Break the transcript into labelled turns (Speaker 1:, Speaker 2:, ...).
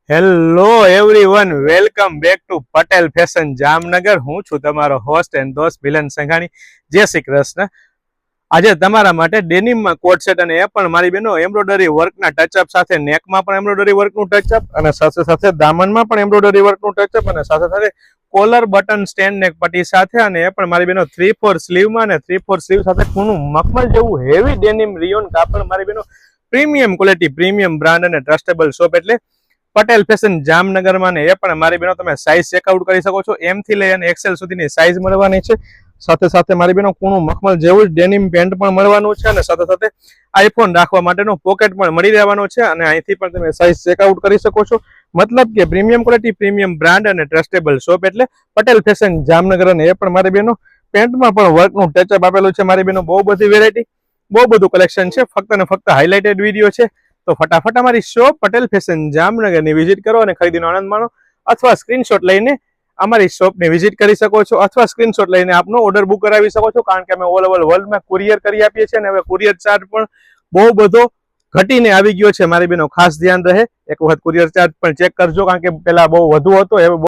Speaker 1: Hello everyone, welcome back to Patel fashion Jamnagar. હું છું તમારો હોસ્ટ એન્ડ દોસ્ત મિલન સંઘાણી. જય શ્રી કૃષ્ણ. આજે તમારા માટે ડેનિમમાં કોટ સેટ, અને એ પણ મારી બેનો એમ્બ્રોઇડરી વર્કના ટચઅપ સાથે, નેકમાં પણ એમ્બ્રોઇડરી વર્કનું ટચઅપ, અને સાથે સાથે દામનમાં પણ એમ્બ્રોઇડરી વર્કનું ટચઅપ, અને સાથે સાથે કોલર બટન સ્ટેન્ડ નેક પટ્ટી સાથે, અને એ પણ મારી બેનો 3/4 સ્લીવમાં અને 3/4 સ્લીવ સાથે ખૂણું મખમલ જેવું હેવી ડેનિમ રિયોન કાપડ. મારી બેનો પ્રીમિયમ ક્વોલિટી, પ્રીમિયમ બ્રાન્ડ અને ટ્રસ્ટેબલ શોપ એટલે પટેલ ફેશન જામનગરમાં. ને એ પણ મારી બહેનો તમે સાઇઝ ચેકઆઉટ કરી શકો છો. એમ થી લઈ અને એક્સેલ સુધીની સાઇઝ મળવાની છે. સાથે સાથે મારી બહેનો કૂણું મખમલ જેવું જ ડેનિમ પેન્ટ પણ મળવાનું છે, અને સાથે સાથે આઈફોન રાખવા માટેનો પોકેટ પણ મળી રહેવાનો છે. અને અહીંથી પણ તમે સાઇઝ ચેકઆઉટ કરી શકો છો. મતલબ કે પ્રીમિયમ ક્વોલિટી, પ્રીમિયમ બ્રાન્ડ અને ટ્રસ્ટેબલ શોપ એટલે પટેલ ફેશન જામનગર. અને એ પણ મારી બહેનો પેન્ટમાં પણ વર્કનું ટચઅપ આપેલું છે. મારી બહેનો બહુ બધી વેરાયટી, બહુ બધું કલેક્શન છે. ફક્ત ને ફક્ત હાઇલાઇટેડ વિડીયો છે. તો ફટાફટ અમારી શોપ પટેલ ફેશન જામનગરની વિઝિટ કરો અને ખરીદીનો આનંદ માણો. અથવા સ્ક્રીનશોટ લઈને અમારી શોપને વિઝિટ કરી શકો છો, અથવા સ્ક્રીનશોટ લઈને આપનો ઓર્ડર બુક કરાવી શકો છો. કારણ કે અમે ઓલ ઓવર વર્લ્ડમાં કુરિયર કરી આપીએ છીએ, અને હવે કુરિયર ચાર્જ પણ બહુ બધો ઘટીને આવી ગયો છે. મારી બેનો ખાસ ધ્યાન રહે, એક વખત કુરિયર ચાર્જ પણ ચેક કરજો, કારણ કે પેલા બહુ વધુ હતો, હવે